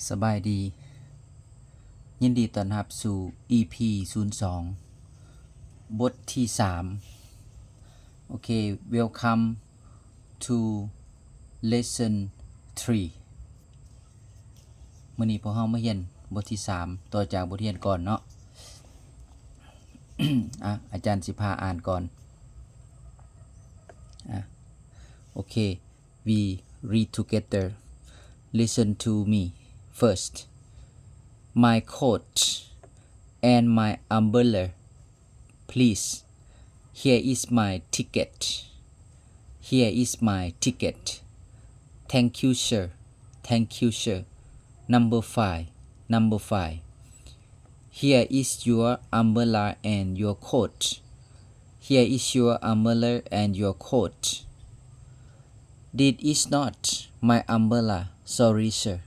สบายดียินดีต้อนรับสู่ EP 02 บทที่ 3 โอเค Welcome to Lesson 3 มื้อนี้พวกเรามาเรียนบทที่ 3 ต่อจากบทเรียนก่อนเนาะ อาจารย์สิพาอ่านก่อนโอเค We read together Listen to me first My coat and my umbrella please Here is my ticket Here is my ticket Thank you sir Thank you sir Number 5 Here is your umbrella and your coat Here is your umbrella and your coat This is not my umbrella sorry sir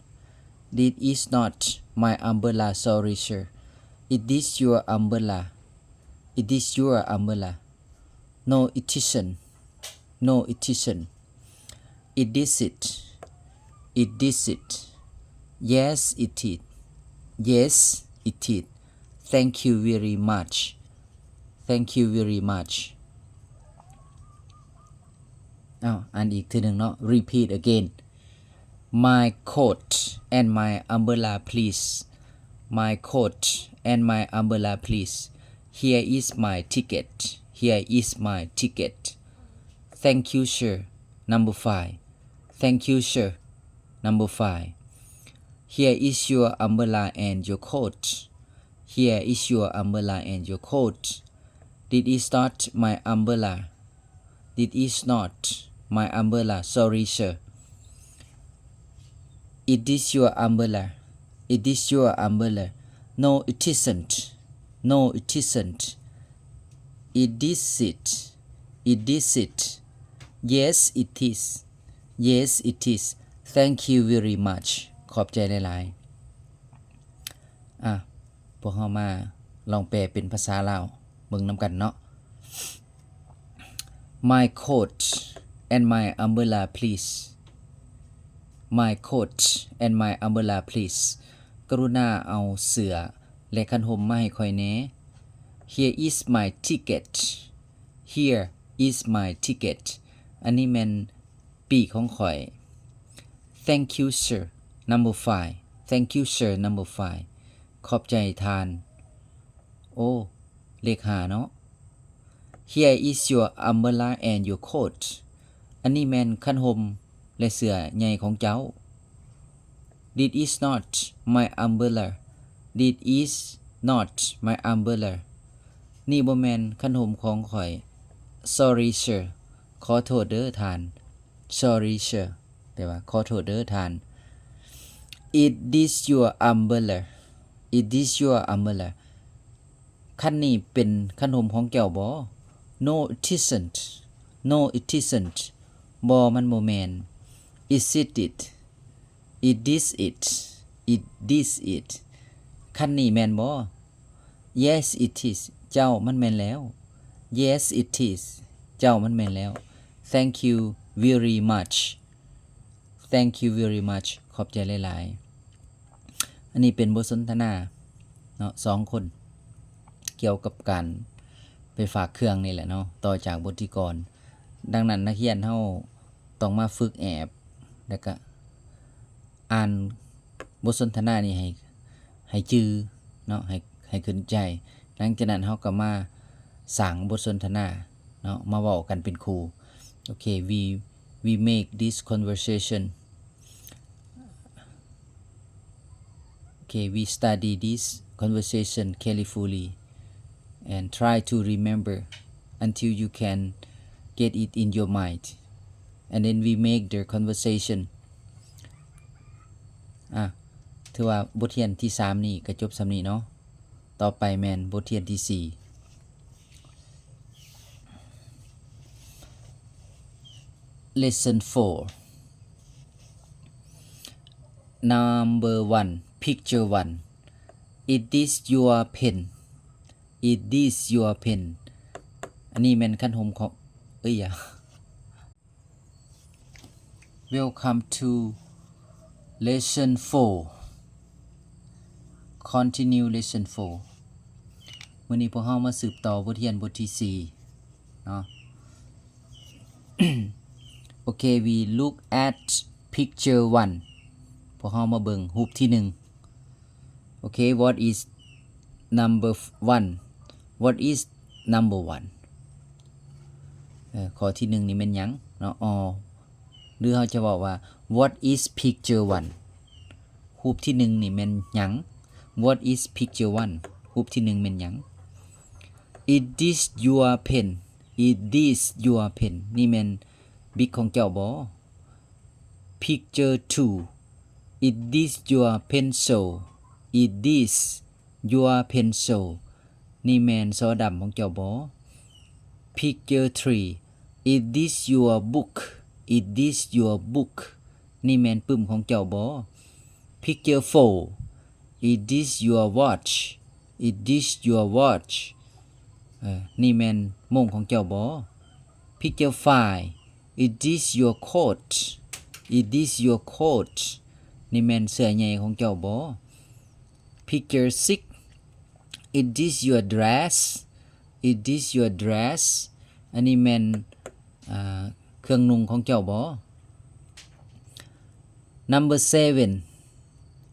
This is not my umbrella sorry sir It is your umbrella It is your umbrella No it isn't No it isn't It is it It is it Yes it is Yes it is Thank you very much Thank you very much อันอีกทีนึงเนาะ Repeat again My coat and my umbrella please My coat and my umbrella please Here is my ticket Here is my ticket Thank you sir Number 5 Thank you sir Number 5 Here is your umbrella and your coat Here is your umbrella and your coat This is not my umbrella This is not my umbrella sorry sir It is your umbrella It is your umbrella No it isn't No it isn't It is it It is it Yes it is Yes it is Thank you very much ขอบใจหลายๆพวกเรามาลองแปลเป็นภาษาลาวเบิ่งนํากันเนาะ My coat and my umbrella please My coat and my umbrella please กรุณาเอาเสื้อและคันห่มมาให้ค่อยแหน่ Here is my ticket Here is my ticket อันนี้แม่นปีกของข่อย Thank you sir Number 5 Thank you sir Number 5 ขอบใจทานโอ้เลข5เนาะ Here is your umbrella and your coat อันนี้แม่นคันห่มและเสื้อใหญ่ของเจ้า This is not my umbrella This is not my umbrella นี่บ่แม่นคันห่มของข่อย Sorry sir ขอโทษเด้อทาน Sorry sir แต่ว่าขอโทษเด้อทาน It is your umbrella It is your umbrella คันนี้เป็นคันห่มของเจ้าบ่ No it isn't No it isn't บ่มันบ่แม่น Is it it It is it It is it คันนี้แม่นบ่ Yes it is เจ้ามันแม่นแล้ว Yes it is เจ้ามันแม่นแล้ว Thank you very much Thank you very much ขอบใจหลายๆอันนี้เป็นบทสนทนาเนาะ2คนเกี่ยวกับการไปฝากเครื่องนี่แหละเนาะต่อจากบทที่ก่อนดังนั้นนักเรียนเฮาต้องมาฝึกแอบแล้วก็อ่านบทสนทนานี้ให้จื้อเนาะให้ขึ้นใจหลังจากนั้นเฮาก็มาสร้างบทสนทนาเนาะมาเว้ากันเป็นคู่โอเค we make this conversation Okay, we study this conversation carefully and try to remember until you can get it in your mind. And then we make the conversation. ถือว่าบทเรียนที่3นี่ก็จบสำนี้เนาะต่อไปแม่นบทเรียนที่4 Lesson 4 Number 1 Picture 1 It is your pen It is your pen อันนี้แม่นคันห่มของWelcome to Lesson 4 continue lesson 4มื้อนี้พวกเรามาสืบต่อบทเรียนบทที่4เนาะ Okay we look at picture 1พวกเรามาเบิ่งรูปที่1 Okay what is number 1 what is number 1ข้อที่1นี่แม่นหยังเนาะหรือเราจะบอกว่า what is picture 1รูปที่1นี่แม่นหยัง what is picture 1รูปที่1แม่นหยัง Is this your pen Is this your pen นี่แม่นบิ๊กของเจ้าบ่ Picture 2 Is this your pencil Is this your pencil นี่แม่นซอดำของเจ้าบ่ Picture 3 Is this your book Is this your book นี่แม่นปึ้มของเจ้าบ่ Picture 4 Is this your watch Is this your watch นี่แม่นโมงของเจ้าบ่ Picture 5 Is this your coat Is this your coat นี่แม่นเสื้อใหญ่ของเจ้าบ่ Picture 6 Is this your dress Is this your dress อันนี้แม่นเครื่องนุ่งของเจ้าบ่ Number 7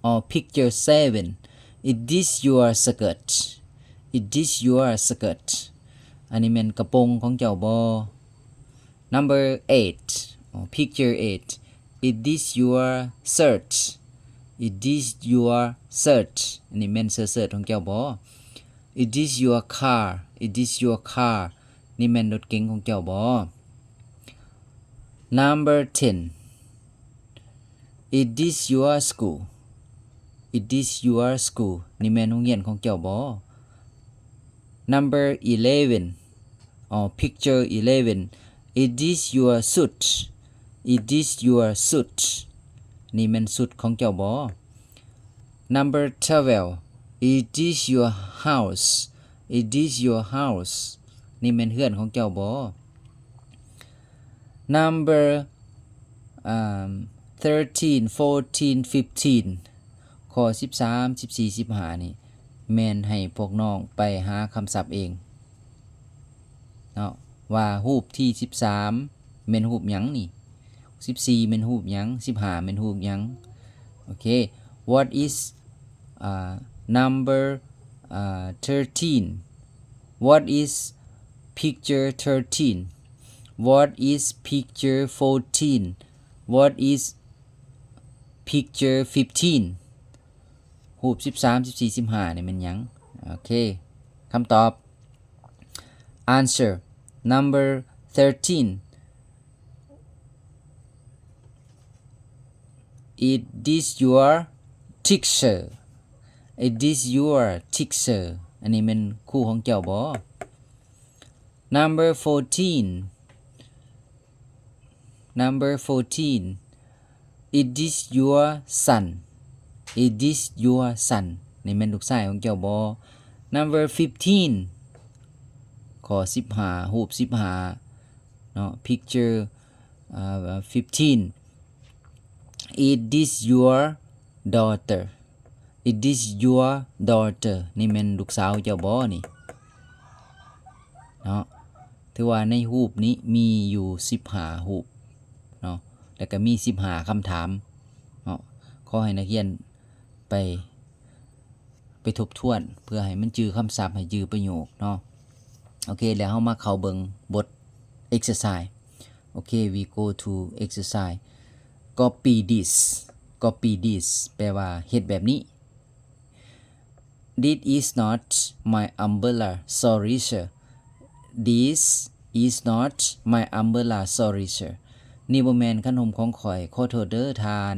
or picture 7 Is this your skirt Is this your skirt อันนี้แม่นกระโปรงของเจ้าบ่ Number 8 or picture 8 Is this your shirt Is this your shirt อันนี้แม่นเสื้อของเจ้าบ่ Is this your car Is this your car นี่แม่นรถเก๋งของเจ้าบ่ Number 10 Is this your school Is this your school นี่แม่นโรงเรียนของเจ้าบ่ Number 11 or picture 11 Is this your suit Is this your suit นี่แม่นสุดของเจ้าบ่ Number 12 Is this your house Is this your house นี่แม่นเรือนของเจ้าบ่ Number 13 14 15ข้อ13 14 15นี่แม่นให้พวกน้องไปหาคำศัพท์เองเนาะว่ารูปที่13แม่นรูปหยังนี่14แม่นรูปหยัง15แม่นรูปหยังโอเค What is number 13 What is picture 13 What is picture 14 What is picture 15รูป13 14 15นี่แม่นหยังโอเคคำตอบ Answer number 13 Is this your teacher Is this your teacher อันนี้แม่นครูของเจ้าบ่ Number 14 Number 14 Is this your son Is this your son นี่แม่นลูกชายของเจ้าบ่ Number 15ข้อ15รูป15เนาะ picture 15 Is this your daughter Is this your daughter นี่แม่นลูกสาวเจ้าบ่นี่เนาะถือว่าในรูปนี้มีอยู่15รูปเนาะแล้วก็มี15คำถามเนาะขอให้นักเรียนไปทบทวนเพื่อให้มันจื้อคำศัพท์ให้จื้อประโยคเนาะโอเคแล้วเฮามาเข้าเบิ่งบท exercise Okay we go to exercise copy this แปลว่าเฮ็ดแบบนี้ This is not my umbrella sorry sir This is not my umbrella sorry sir นี่บ่แม่นขนมของข่อยขอโทษเด้อทาน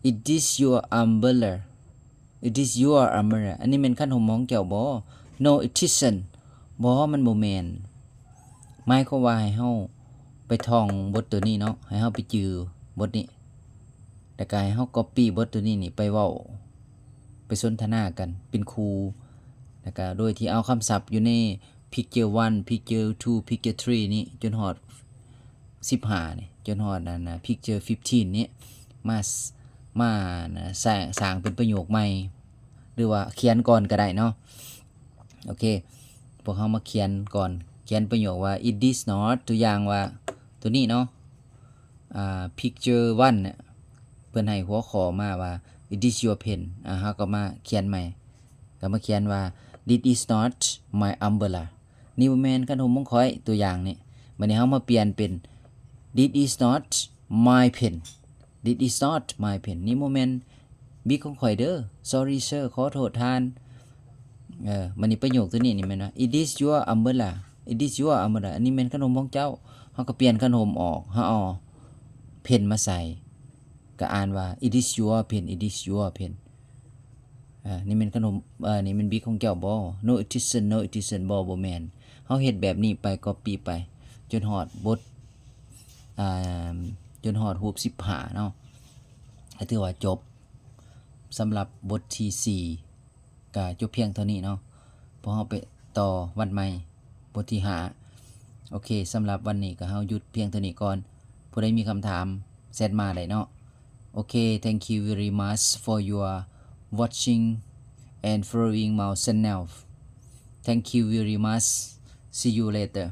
Is this your umbrella It is your umbrella อันนี้แม่นขนมของเจ้าบ่ No it isn't บ่มันบ่แม่นหมายความว่าให้เฮาไปท่องบทตัวนี้เนาะให้เฮาไปจื้อบทนี้แล้วก็ให้เฮา copy บทตัวนี้นี่ไปเว้าไปสนทนากันเป็นครูแล้วก็โดยที่เอาคำศัพท์อยู่ใน picture 1 picture 2 picture 3นี่จนฮอด15นี่จนฮอดนั่นน่ะ picture 15นี่มาสร้างเป็นประโยคใหม่ รือว่าเขียนก่อนก็ได้เนาะโอเคพวกเฮามาเขียนก่อนเขียนประโยคว่า it is not ตัวอย่างว่าตัวนี้เนาะpicture 1เนี่ยเพิ่นให้หัวข้อมาว่า it is your pen เฮาก็มาเขียนใหม่ก็มาเขียนว่า this is not my umbrella นี่บ่แม่นขนมของข้อยตัวอย่างนี่บัดนี้เฮามาเปลี่ยนเป็น this is not my pen this is not my pen นี่บ่แม่นบิ๊กของข้อยเด้อ sorry sir ขอโทษทานมันนี่ประโยคตัวนี้นี่แม่นว่า it is your umbrella it is your umbrella อันนี้แม่นขนมของเจ้าเฮาก็เปลี่ยนขนมออกเฮาเอาเพนมาใส่ก็อ่านว่า it is your pen it is your pen นี่แม่นขนมนี่มันบิ๊กของเจ้าบ่ no it isn't no it isn't บ่แม่นเฮาเฮ็ดแบบนี้ไป copy ไปจนฮอดบทจนฮอดรูป15เนาะก็ถือว่าจบสำหรับบทที่4ก็จบเพียงเท่านี้เนาะพอเฮาไปต่อวันใหม่บทที่5โอเคสำหรับวันนี้ก็เฮาหยุดเพียงเท่านี้ก่อนผู้ใดมีคำถามแชทมาได้เนาะโอเค thank you very much for your watching and following my channel thank you very much see you later